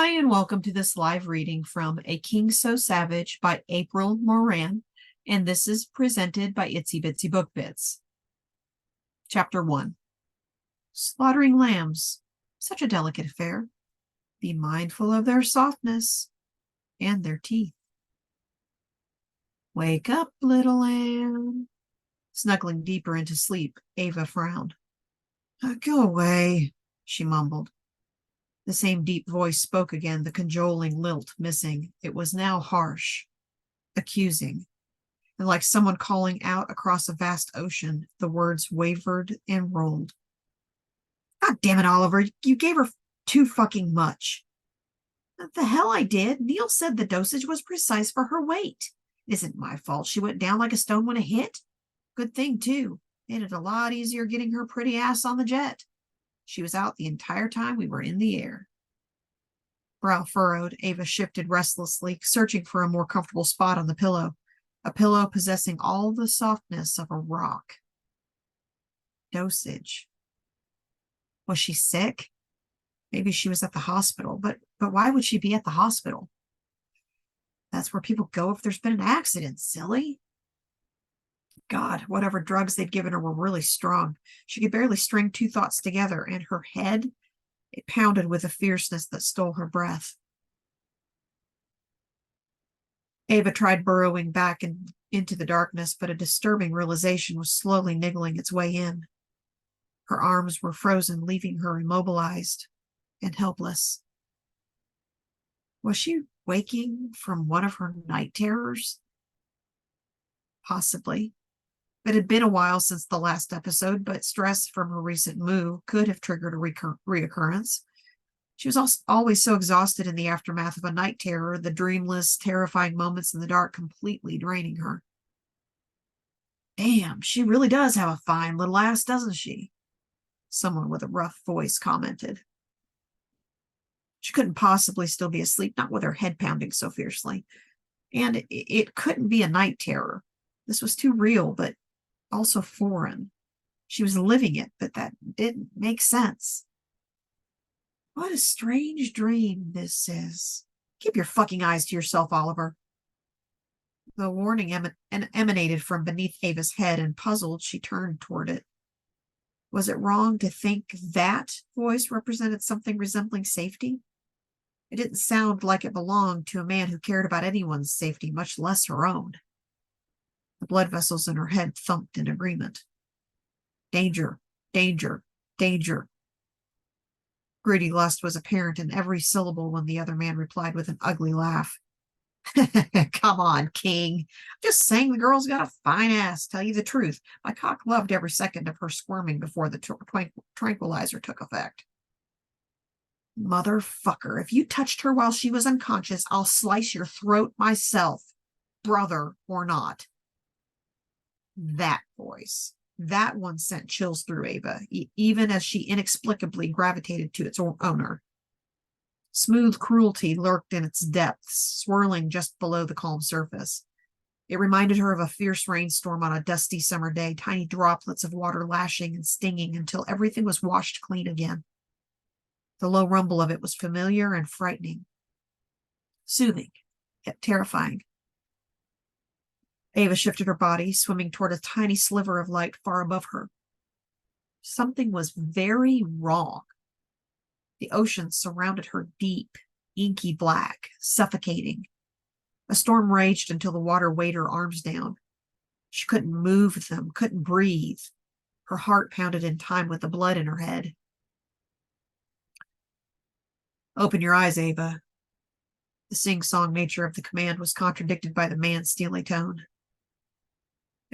Hi, and welcome to this live reading from A King So Savage by April Moran, and this is presented by Itsy Bitsy Book Bits. Chapter 1. Slaughtering lambs, such a delicate affair. Be mindful of their softness and their teeth. Wake up, little lamb. Snuggling deeper into sleep, Ava frowned. Go away, she mumbled. The same deep voice spoke again, the cajoling lilt missing. It was now harsh, accusing, and like someone calling out across a vast ocean, the words wavered and rolled. God damn it, Oliver, you gave her too fucking much. The hell I did. Neil said the dosage was precise for her weight. It isn't my fault she went down like a stone when it hit. Good thing, too. Made it a lot easier getting her pretty ass on the jet. She was out the entire time we were in the air. Brow furrowed, Ava shifted restlessly, searching for a more comfortable spot on the pillow, a pillow possessing all the softness of a rock. Dosage. Was she sick? Maybe she was at the hospital, but why would she be at the hospital? That's where people go if there's been an accident, silly. God, whatever drugs they'd given her were really strong. She could barely string two thoughts together, and her head, it pounded with a fierceness that stole her breath. Ava tried burrowing back into the darkness, but a disturbing realization was slowly niggling its way in. Her arms were frozen, leaving her immobilized and helpless. Was she waking from one of her night terrors? Possibly. It had been a while since the last episode, but stress from her recent move could have triggered a reoccurrence. She was always so exhausted in the aftermath of a night terror, the dreamless, terrifying moments in the dark completely draining her. Damn, she really does have a fine little ass, doesn't she? Someone with a rough voice commented. She couldn't possibly still be asleep, not with her head pounding so fiercely. And it couldn't be a night terror. This was too real, but also foreign. She was living it, but that didn't make sense. What a strange dream this is. Keep your fucking eyes to yourself, Oliver. The warning emanated from beneath Ava's head, and puzzled, she turned toward it. Was it wrong to think that voice represented something resembling safety? It didn't sound like it belonged to a man who cared about anyone's safety, much less her own. The blood vessels in her head thumped in agreement. Danger, danger, danger. Greedy lust was apparent in every syllable when the other man replied with an ugly laugh. Come on, King. Just saying the girl's got a fine ass. Tell you the truth, my cock loved every second of her squirming before the tranquilizer took effect. Motherfucker, if you touched her while she was unconscious, I'll slice your throat myself, brother or not. That voice, that one sent chills through Ava, even as she inexplicably gravitated to its owner. Smooth cruelty lurked in its depths, swirling just below the calm surface. It reminded her of a fierce rainstorm on a dusty summer day, tiny droplets of water lashing and stinging until everything was washed clean again. The low rumble of it was familiar and frightening, soothing, yet terrifying. Ava shifted her body, swimming toward a tiny sliver of light far above her. Something was very wrong. The ocean surrounded her deep, inky black, suffocating. A storm raged until the water weighed her arms down. She couldn't move them, couldn't breathe. Her heart pounded in time with the blood in her head. Open your eyes, Ava. The sing-song nature of the command was contradicted by the man's steely tone.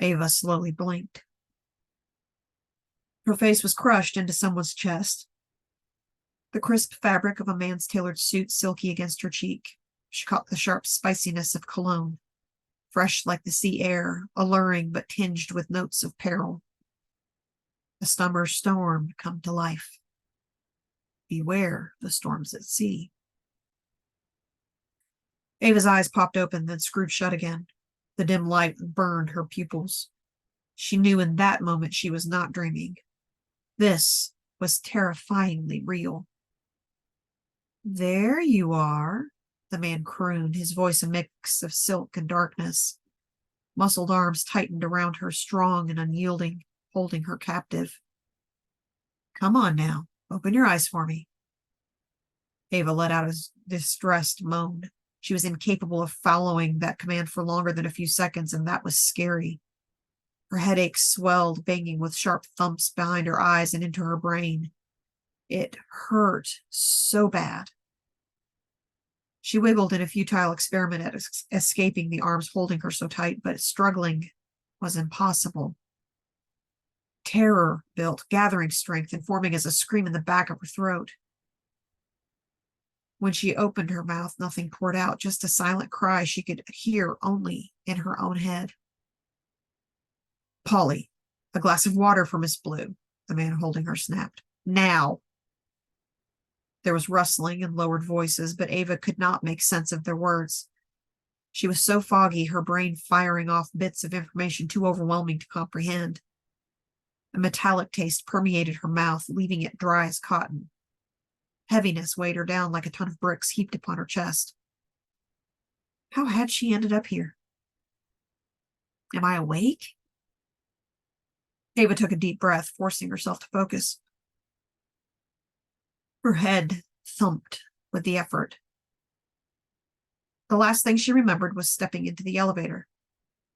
Ava slowly blinked. Her face was crushed into someone's chest. The crisp fabric of a man's tailored suit silky against her cheek. She caught the sharp spiciness of cologne, fresh like the sea air, alluring but tinged with notes of peril. A summer storm come to life. Beware the storms at sea. Ava's eyes popped open, then screwed shut again. The dim light burned her pupils. She knew in that moment she was not dreaming. This was terrifyingly real. There you are, the man crooned, his voice a mix of silk and darkness. Muscled arms tightened around her, strong and unyielding, holding her captive. Come on now, open your eyes for me. Ava let out a distressed moan. She was incapable of following that command for longer than a few seconds, and that was scary. Her headache swelled, banging with sharp thumps behind her eyes and into her brain. It hurt so bad. She wiggled in a futile experiment at escaping the arms holding her so tight, but struggling was impossible. Terror built, gathering strength and forming as a scream in the back of her throat. When she opened her mouth, nothing poured out, just a silent cry she could hear only in her own head. Polly, a glass of water for Miss Blue, the man holding her snapped. Now! There was rustling and lowered voices, but Ava could not make sense of their words. She was so foggy, her brain firing off bits of information too overwhelming to comprehend. A metallic taste permeated her mouth, leaving it dry as cotton. Heaviness weighed her down like a ton of bricks heaped upon her chest. How had she ended up here? Am I awake? Ava took a deep breath, forcing herself to focus. Her head thumped with the effort. The last thing she remembered was stepping into the elevator.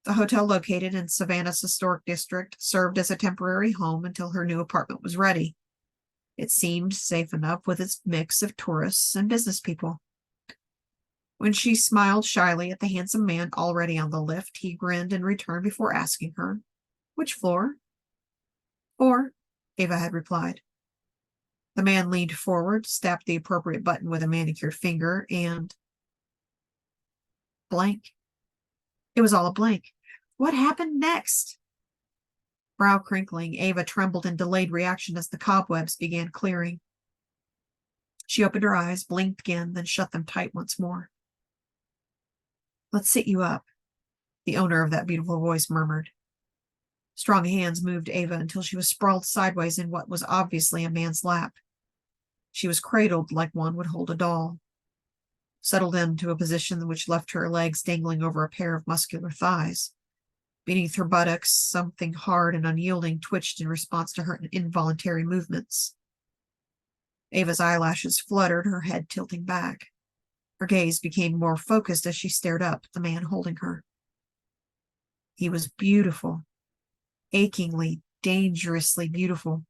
The hotel, located in Savannah's historic district, served as a temporary home until her new apartment was ready. It seemed safe enough with its mix of tourists and business people. When she smiled shyly at the handsome man already on the lift, he grinned in return before asking her, "Which floor?" "4," Ava had replied. The man leaned forward, tapped the appropriate button with a manicured finger, and blank. It was all a blank. What happened next? Brow crinkling, Ava trembled in delayed reaction as the cobwebs began clearing. She opened her eyes, blinked again, then shut them tight once more. Let's sit you up, the owner of that beautiful voice murmured. Strong hands moved Ava until she was sprawled sideways in what was obviously a man's lap. She was cradled like one would hold a doll, settled into a position which left her legs dangling over a pair of muscular thighs. Beneath her buttocks, something hard and unyielding twitched in response to her involuntary movements. Ava's eyelashes fluttered, her head tilting back. Her gaze became more focused as she stared up at the man holding her. He was beautiful, achingly, dangerously beautiful.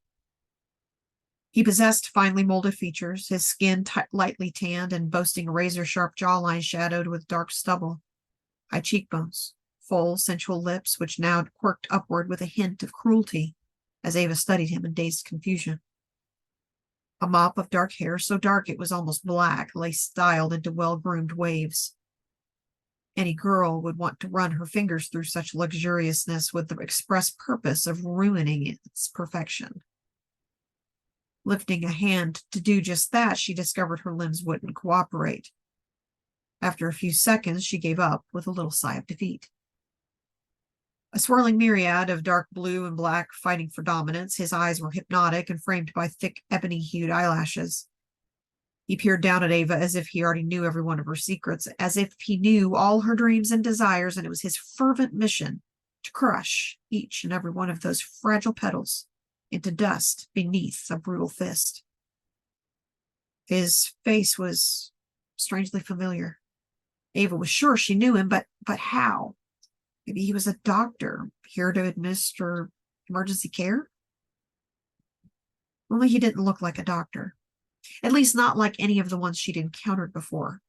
He possessed finely molded features, his skin lightly tanned and boasting a razor-sharp jawline shadowed with dark stubble, high cheekbones, full, sensual lips, which now quirked upward with a hint of cruelty as Ava studied him in dazed confusion. A mop of dark hair, so dark it was almost black, lay styled into well-groomed waves. Any girl would want to run her fingers through such luxuriousness with the express purpose of ruining its perfection. Lifting a hand to do just that, she discovered her limbs wouldn't cooperate. After a few seconds, she gave up with a little sigh of defeat. A swirling myriad of dark blue and black fighting for dominance, his eyes were hypnotic and framed by thick ebony-hued eyelashes. He peered down at Ava as if he already knew every one of her secrets, as if he knew all her dreams and desires, and it was his fervent mission to crush each and every one of those fragile petals into dust beneath a brutal fist. His face was strangely familiar. Ava was sure she knew him, but how? Maybe he was a doctor, here to administer emergency care? Only he didn't look like a doctor. At least not like any of the ones she'd encountered before.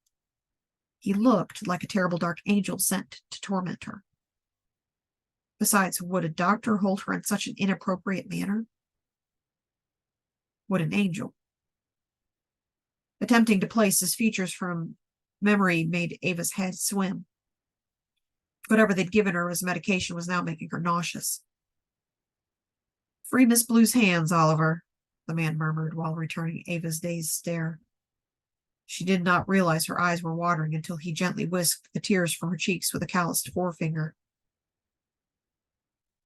He looked like a terrible dark angel sent to torment her. Besides, would a doctor hold her in such an inappropriate manner? Would an angel? Attempting to place his features from memory made Ava's head swim. Whatever they'd given her as medication was now making her nauseous. Free Miss Blue's hands, Oliver, the man murmured while returning Ava's dazed stare. She did not realize her eyes were watering until he gently whisked the tears from her cheeks with a calloused forefinger.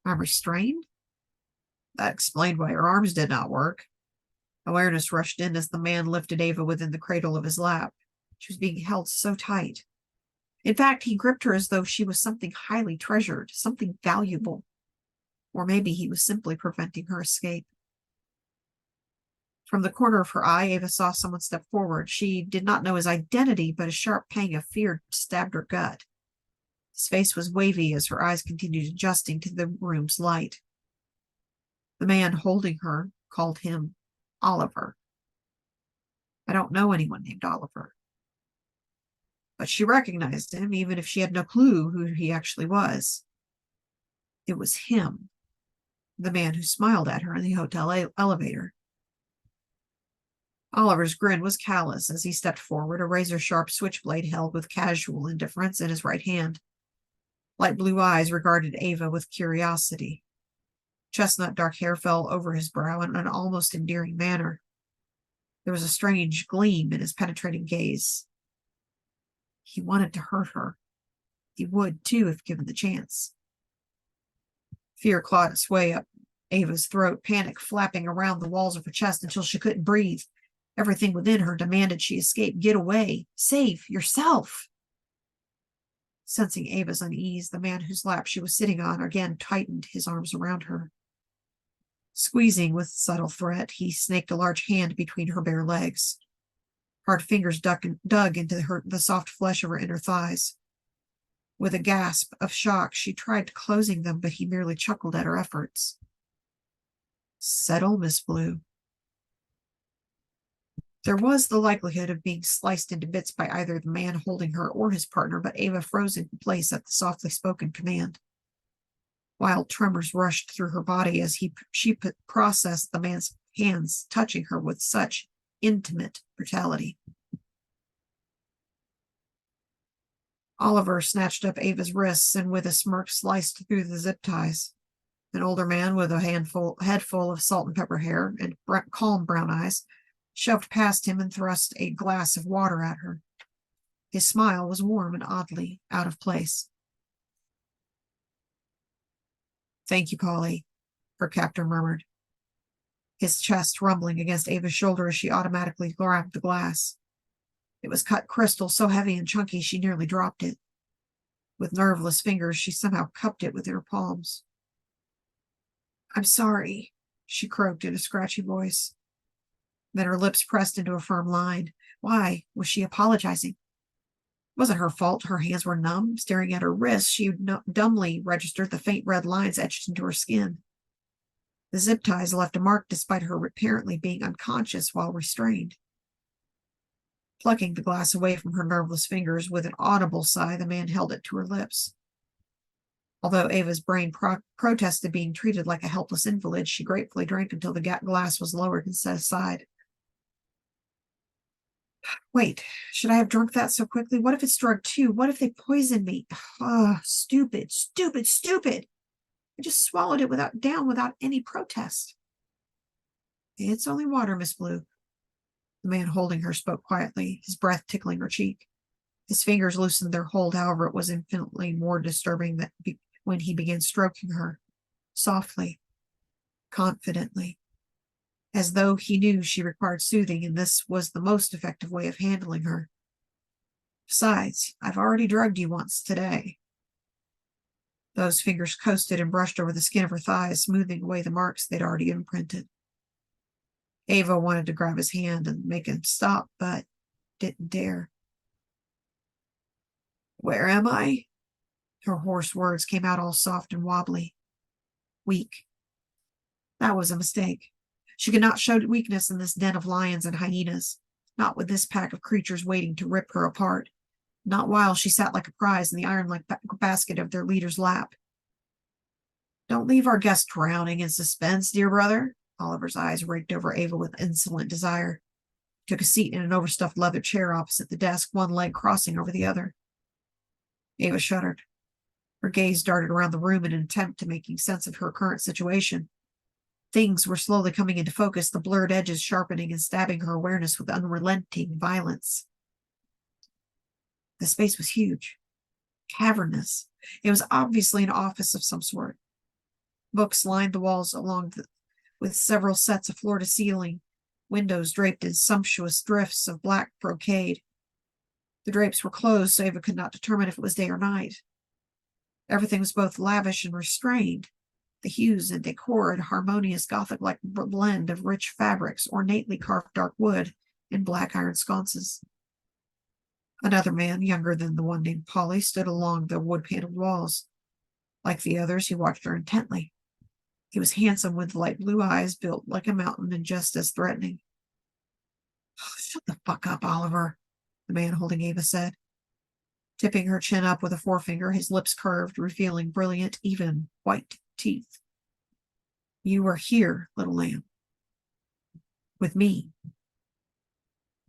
I'm restrained? That explained why her arms did not work. Awareness rushed in as the man lifted Ava within the cradle of his lap. She was being held so tight. In fact, he gripped her as though she was something highly treasured, something valuable. Or maybe he was simply preventing her escape. From the corner of her eye, Ava saw someone step forward. She did not know his identity, but a sharp pang of fear stabbed her gut. His face was wavy as her eyes continued adjusting to the room's light. The man holding her called him Oliver. I don't know anyone named Oliver. But she recognized him, even if she had no clue who he actually was. It was him, the man who smiled at her in the hotel elevator. Oliver's grin was callous as he stepped forward, a razor-sharp switchblade held with casual indifference in his right hand. Light blue eyes regarded Ava with curiosity. Chestnut dark hair fell over his brow in an almost endearing manner. There was a strange gleam in his penetrating gaze. He wanted to hurt her. He would, too, if given the chance. Fear clawed its way up Ava's throat, panic flapping around the walls of her chest until she couldn't breathe. Everything within her demanded she escape, get away, save yourself. Sensing Ava's unease, the man whose lap she was sitting on again tightened his arms around her. Squeezing with subtle threat, he snaked a large hand between her bare legs. Hard fingers dug into the soft flesh of her inner thighs. With a gasp of shock, she tried closing them, but he merely chuckled at her efforts. Settle, Miss Blue. There was the likelihood of being sliced into bits by either the man holding her or his partner, but Ava froze in place at the softly spoken command. Wild tremors rushed through her body as she processed the man's hands touching her with such intimate brutality. Oliver snatched up Ava's wrists and with a smirk sliced through the zip ties. An older man with a head full of salt and pepper hair and calm brown eyes shoved past him and thrust a glass of water at her. His smile was warm and oddly out of place. Thank you, Polly, her captor murmured, his chest rumbling against Ava's shoulder as she automatically grabbed the glass. It was cut crystal, so heavy and chunky she nearly dropped it. With nerveless fingers, she somehow cupped it within her palms. I'm sorry, she croaked in a scratchy voice. Then her lips pressed into a firm line. Why was she apologizing? It wasn't her fault. Her hands were numb. Staring at her wrists, she dumbly registered the faint red lines etched into her skin. The zip ties left a mark despite her apparently being unconscious while restrained. Plucking the glass away from her nerveless fingers, with an audible sigh, the man held it to her lips. Although Ava's brain protested being treated like a helpless invalid, she gratefully drank until the glass was lowered and set aside. Wait, should I have drunk that so quickly? What if it's drugged too? What if they poisoned me? Oh, stupid, stupid, stupid. I just swallowed it down without any protest. It's only water, Miss Blue. The man holding her spoke quietly, his breath tickling her cheek. His fingers loosened their hold, however, it was infinitely more disturbing when he began stroking her, softly, confidently, as though he knew she required soothing, and this was the most effective way of handling her. Besides, I've already drugged you once today. Those fingers coasted and brushed over the skin of her thighs, smoothing away the marks they'd already imprinted. Ava wanted to grab his hand and make him stop, but didn't dare. Where am I? Her hoarse words came out all soft and wobbly. Weak. That was a mistake. She could not show weakness in this den of lions and hyenas, not with this pack of creatures waiting to rip her apart, not while she sat like a prize in the iron-like basket of their leader's lap. Don't leave our guest drowning in suspense, dear brother. Oliver's eyes raked over Ava with insolent desire. He took a seat in an overstuffed leather chair opposite the desk, one leg crossing over the other. Ava shuddered. Her gaze darted around the room in an attempt to making sense of her current situation. Things were slowly coming into focus, the blurred edges sharpening and stabbing her awareness with unrelenting violence. The space was huge, cavernous. It was obviously an office of some sort. Books lined the walls with several sets of floor-to-ceiling windows draped in sumptuous drifts of black brocade. The drapes were closed, so Ava could not determine if it was day or night. Everything was both lavish and restrained. The hues and decor, a harmonious Gothic-like blend of rich fabrics, ornately carved dark wood, and black iron sconces. Another man, younger than the one named Polly, stood along the wood-paneled walls. Like the others, he watched her intently. He was handsome, with light blue eyes, built like a mountain and just as threatening. "Shut the fuck up, Oliver," the man holding Ava said. Tipping her chin up with a forefinger, his lips curved, revealing brilliant, even, white teeth. "You are here, little lamb. With me."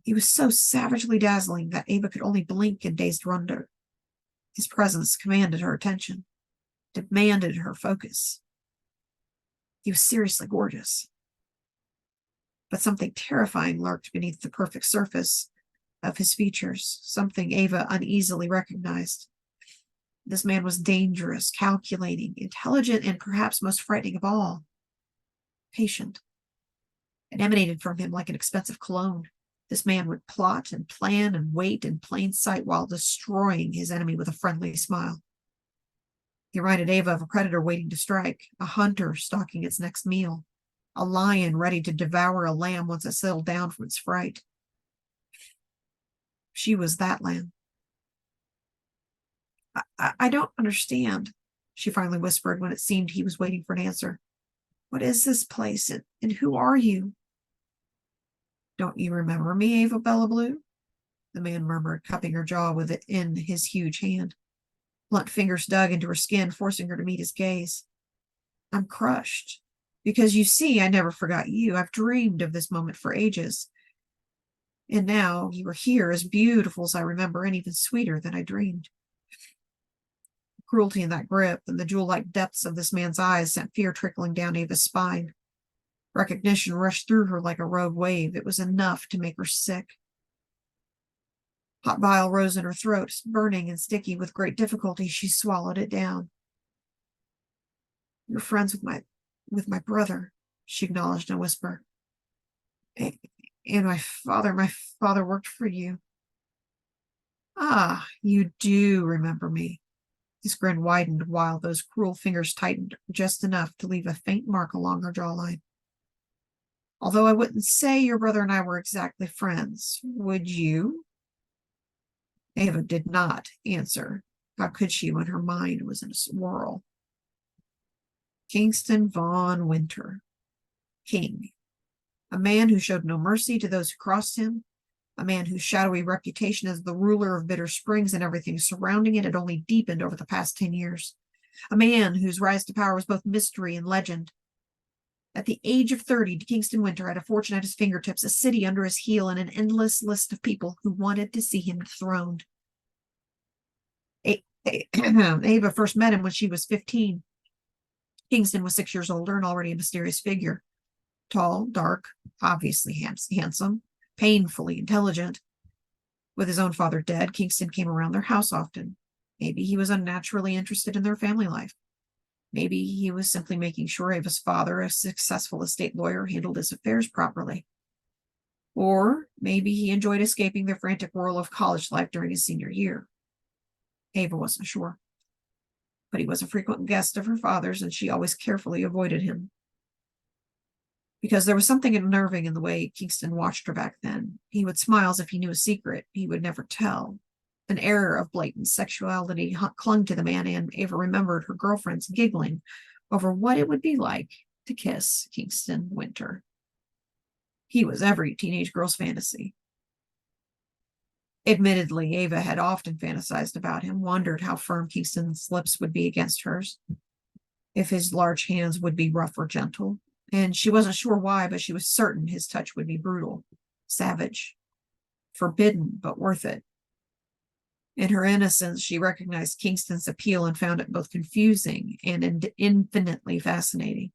He was so savagely dazzling that Ava could only blink in dazed wonder. His presence commanded her attention, demanded her focus. He was seriously gorgeous. But something terrifying lurked beneath the perfect surface of his features, something Ava uneasily recognized. This man was dangerous, calculating, intelligent, and perhaps most frightening of all, patient. It emanated from him like an expensive cologne. This man would plot and plan and wait in plain sight while destroying his enemy with a friendly smile. He reminded Ava of a predator waiting to strike, a hunter stalking its next meal, a lion ready to devour a lamb once it settled down from its fright. She was that lamb. I don't understand," she finally whispered when it seemed he was waiting for an answer. "What is this place, and who are you?" "Don't you remember me, Ava Bella Blue?" the man murmured, cupping her jaw with it in his huge hand. Blunt fingers dug into her skin, forcing her to meet his gaze. "I'm crushed. Because you see, I never forgot you. I've dreamed of this moment for ages. And now you are here, as beautiful as I remember, and even sweeter than I dreamed." The cruelty in that grip and the jewel-like depths of this man's eyes sent fear trickling down Ava's spine. Recognition rushed through her like a rogue wave. It was enough to make her sick. Hot bile rose in her throat, burning and sticky. With great difficulty, she swallowed it down. "You're friends with my brother," she acknowledged in a whisper. "And my father worked for you." "Ah, you do remember me." His grin widened while those cruel fingers tightened just enough to leave a faint mark along her jawline. "Although I wouldn't say your brother and I were exactly friends, would you?" Ava did not answer. How could she when her mind was in a swirl? Kingston Von Winter. King. A man who showed no mercy to those who crossed him. A man whose shadowy reputation as the ruler of Bitter Springs and everything surrounding it had only deepened over the past 10 years. A man whose rise to power was both mystery and legend. At the age of 30, Kingston Winter had a fortune at his fingertips, a city under his heel, and an endless list of people who wanted to see him enthroned. Ava first met him when she was 15. Kingston was 6 years older and already a mysterious figure. Tall, dark, obviously handsome, painfully intelligent. With his own father dead, Kingston came around their house often. Maybe he was unnaturally interested in their family life. Maybe he was simply making sure Ava's father, a successful estate lawyer, handled his affairs properly. Or maybe he enjoyed escaping the frantic whirl of college life during his senior year. Ava wasn't sure. But he was a frequent guest of her father's, and she always carefully avoided him. Because there was something unnerving in the way Kingston watched her back then. He would smile as if he knew a secret he would never tell. An air of blatant sexuality clung to the man, and Ava remembered her girlfriends giggling over what it would be like to kiss Kingston Winter. He was every teenage girl's fantasy. Admittedly, Ava had often fantasized about him, wondered how firm Kingston's lips would be against hers, if his large hands would be rough or gentle, and she wasn't sure why, but she was certain his touch would be brutal, savage, forbidden, but worth it. In her innocence, she recognized Kingston's appeal and found it both confusing and infinitely fascinating.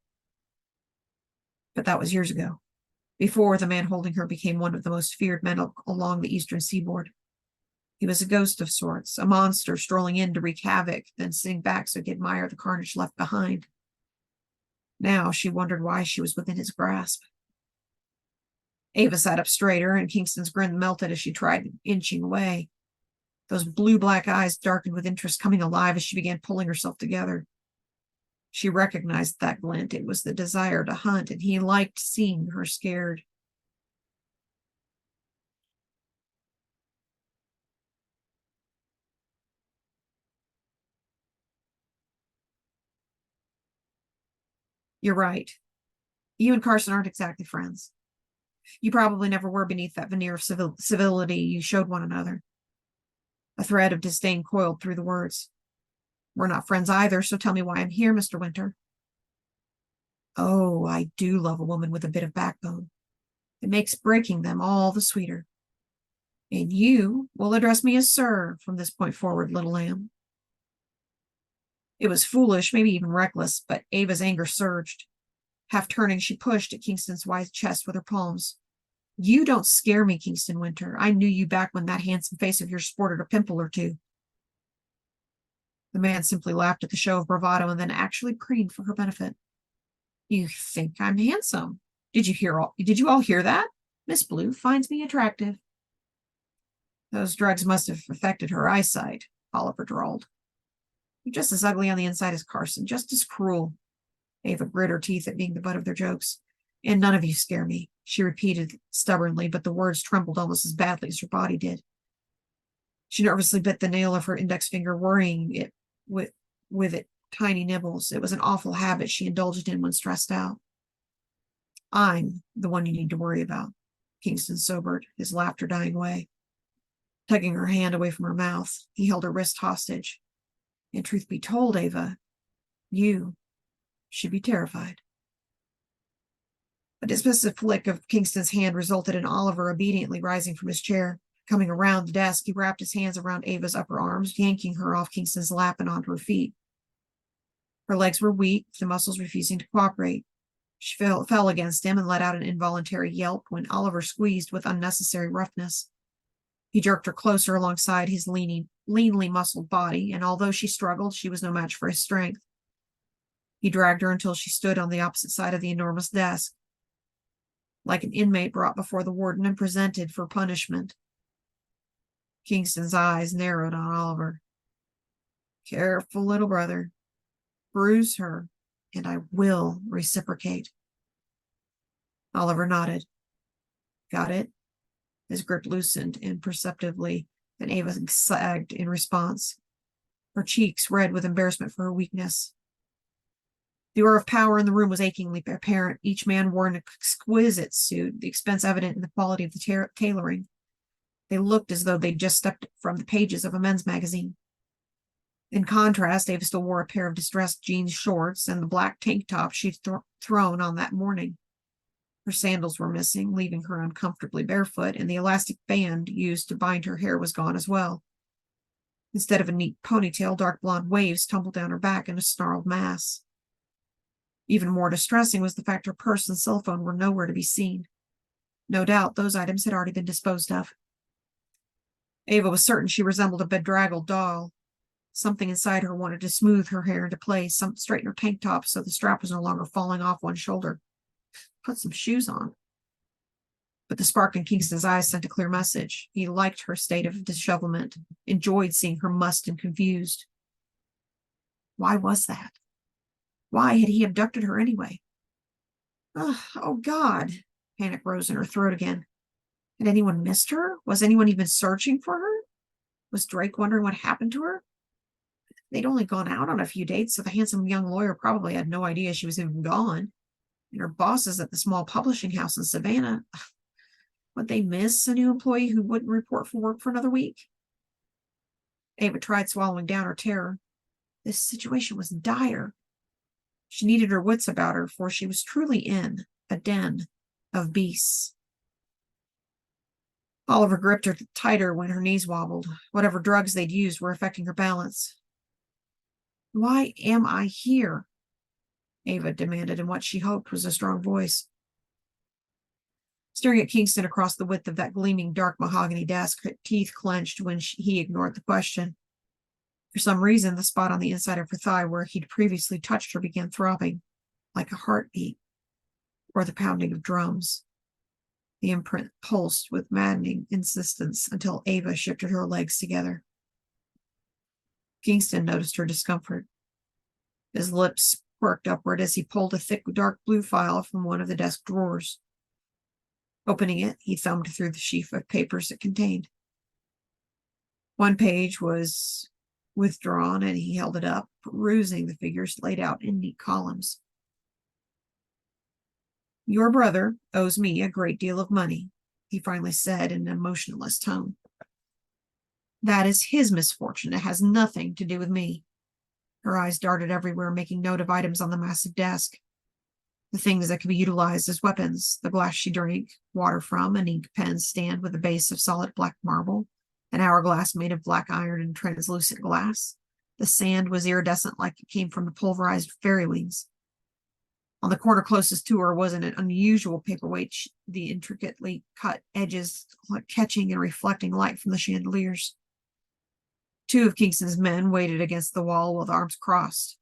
But that was years ago, before the man holding her became one of the most feared men along the eastern seaboard. He was a ghost of sorts, a monster strolling in to wreak havoc, then sitting back so he could admire the carnage left behind. Now she wondered why she was within his grasp. Ava sat up straighter, and Kingston's grin melted as she tried inching away. Those blue-black eyes darkened with interest, coming alive as she began pulling herself together. She recognized that glint. It was the desire to hunt, and he liked seeing her scared. You're right. You and Carson aren't exactly friends. You probably never were beneath that veneer of civility you showed one another. A thread of disdain coiled through the words. We're not friends either, so tell me why I'm here, Mr. Winter. Oh, I do love a woman with a bit of backbone. It makes breaking them all the sweeter. And you will address me as sir from this point forward, little lamb. It was foolish, maybe even reckless, but Ava's anger surged. Half turning, she pushed at Kingston's wide chest with her palms. You don't scare me, Kingston Winter. I knew you back when that handsome face of yours sported a pimple or two. The man simply laughed at the show of bravado and then actually preened for her benefit. You think I'm handsome? Did you all hear that? Miss Blue finds me attractive. Those drugs must have affected her eyesight, Oliver drawled. You're just as ugly on the inside as Carson, just as cruel. Ava grit her teeth at being the butt of their jokes. And none of you scare me, she repeated stubbornly, but the words trembled almost as badly as her body did. She nervously bit the nail of her index finger, worrying it with it tiny nibbles. It was an awful habit she indulged in when stressed out. I'm the one you need to worry about. Kingston sobered, his laughter dying away. Tugging her hand away from her mouth, he held her wrist hostage. And truth be told, Ava, you should be terrified. A dismissive flick of Kingston's hand resulted in Oliver obediently rising from his chair. Coming around the desk, he wrapped his hands around Ava's upper arms, yanking her off Kingston's lap and onto her feet. Her legs were weak, the muscles refusing to cooperate. She fell against him and let out an involuntary yelp when Oliver squeezed with unnecessary roughness. He jerked her closer alongside his leanly muscled body, and although she struggled, she was no match for his strength. He dragged her until she stood on the opposite side of the enormous desk, like an inmate brought before the warden and presented for punishment. Kingston's eyes narrowed on Oliver. Careful, little brother. Bruise her, and I will reciprocate. Oliver nodded. Got it? His grip loosened imperceptibly, and Ava sagged in response, her cheeks red with embarrassment for her weakness. The aura of power in the room was achingly apparent. Each man wore an exquisite suit, the expense evident in the quality of the tailoring. They looked as though they'd just stepped from the pages of a men's magazine. In contrast, Ava still wore a pair of distressed jeans shorts and the black tank top she'd thrown on that morning. Her sandals were missing, leaving her uncomfortably barefoot, and the elastic band used to bind her hair was gone as well. Instead of a neat ponytail, dark blonde waves tumbled down her back in a snarled mass. Even more distressing was the fact her purse and cell phone were nowhere to be seen. No doubt those items had already been disposed of. Ava was certain she resembled a bedraggled doll. Something inside her wanted to smooth her hair into place, straighten her tank top so the strap was no longer falling off one shoulder. Put some shoes on. But the spark in Kingston's eyes sent a clear message. He liked her state of dishevelment, enjoyed seeing her mussed and confused. Why was that? Why had he abducted her anyway? Oh, God. Panic rose in her throat again. Had anyone missed her? Was anyone even searching for her? Was Drake wondering what happened to her? They'd only gone out on a few dates, so the handsome young lawyer probably had no idea she was even gone. And her bosses at the small publishing house in Savannah, would they miss a new employee who wouldn't report for work for another week? Ava tried swallowing down her terror. This situation was dire. She needed her wits about her, for she was truly in a den of beasts. Oliver gripped her tighter when her knees wobbled. Whatever drugs they'd used were affecting her balance. Why am I here? Ava demanded in what she hoped was a strong voice. Staring at Kingston across the width of that gleaming dark mahogany desk, her teeth clenched when he ignored the question. For some reason, the spot on the inside of her thigh where he'd previously touched her began throbbing, like a heartbeat, or the pounding of drums. The imprint pulsed with maddening insistence until Ava shifted her legs together. Kingston noticed her discomfort. His lips quirked upward as he pulled a thick dark blue file from one of the desk drawers. Opening it, he thumbed through the sheaf of papers it contained. One page was withdrawn, and he held it up, perusing the figures laid out in neat columns. Your brother owes me a great deal of money, he finally said in an emotionless tone. That is his misfortune. It has nothing to do with me. Her eyes darted everywhere, making note of items on the massive desk. The things that could be utilized as weapons, the glass she drank water from, an ink pen stand with a base of solid black marble, an hourglass made of black iron and translucent glass. The sand was iridescent like it came from the pulverized fairy wings. On the corner closest to her was an unusual paperweight, the intricately cut edges catching and reflecting light from the chandeliers. Two of Kingston's men waited against the wall with arms crossed.